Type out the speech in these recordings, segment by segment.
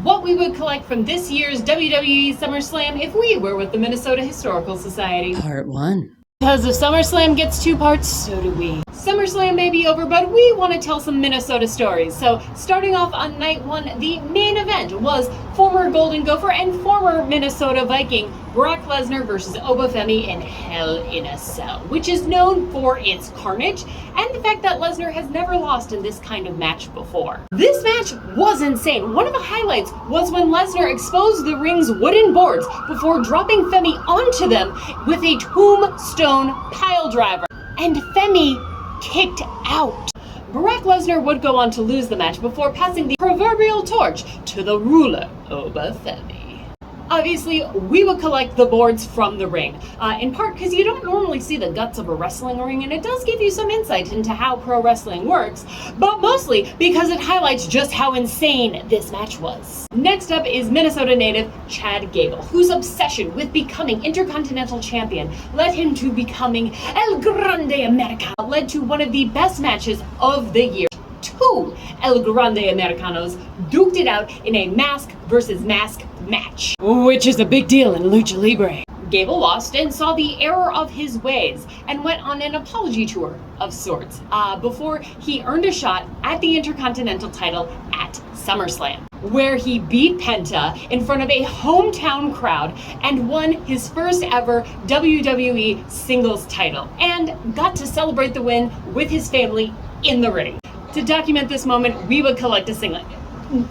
what we would collect from this year's WWE SummerSlam if we were with the Minnesota Historical Society. Part 1. Because if SummerSlam gets 2 parts, so do we. SummerSlam may be over, but we want to tell some Minnesota stories. So, starting off on night 1, the main event was former Golden Gopher and former Minnesota Viking Brock Lesnar versus Obafemi in Hell in a Cell, which is known for its carnage and the fact that Lesnar has never lost in this kind of match before. This match was insane. One of the highlights was when Lesnar exposed the ring's wooden boards before dropping Femi onto them with a tombstone pile driver. And Femi kicked out. Brock Lesnar would go on to lose the match before passing the proverbial torch to the ruler, Obafemi. Obviously, we would collect the boards from the ring, in part because you don't normally see the guts of a wrestling ring, and it does give you some insight into how pro wrestling works, but mostly because it highlights just how insane this match was. Next up is Minnesota native Chad Gable, whose obsession with becoming Intercontinental Champion led him to becoming El Grande America, led to one of the best matches of the year. 2 El Grande Americanos duked it out in a mask versus mask match, which is a big deal in Lucha Libre. Gable lost and saw the error of his ways and went on an apology tour of sorts before he earned a shot at the Intercontinental title at SummerSlam, where he beat Penta in front of a hometown crowd and won his first ever WWE singles title and got to celebrate the win with his family in the ring. To document this moment, we would collect a singlet.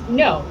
No.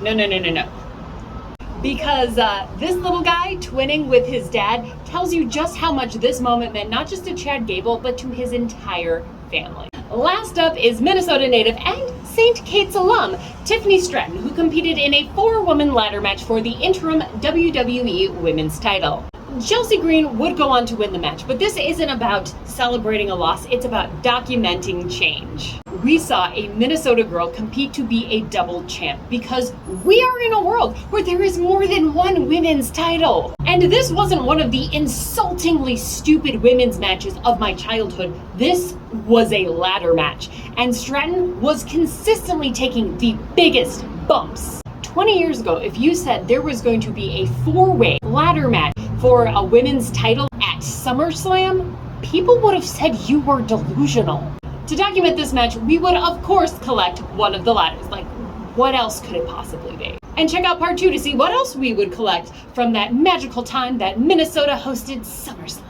Because this little guy twinning with his dad tells you just how much this moment meant not just to Chad Gable, but to his entire family. Last up is Minnesota native and St. Kate's alum, Tiffany Stratton, who competed in a 4-woman ladder match for the interim WWE Women's title. Chelsea Green would go on to win the match, but this isn't about celebrating a loss, it's about documenting change. We saw a Minnesota girl compete to be a double champ because we are in a world where there is more than one women's title. And this wasn't one of the insultingly stupid women's matches of my childhood. This was a ladder match, and Stratton was consistently taking the biggest bumps. 20 years ago, if you said there was going to be a 4-way ladder match for a women's title at SummerSlam, people would have said you were delusional. To document this match, we would of course collect one of the ladders. Like, what else could it possibly be? And check out part 2 to see what else we would collect from that magical time that Minnesota hosted SummerSlam.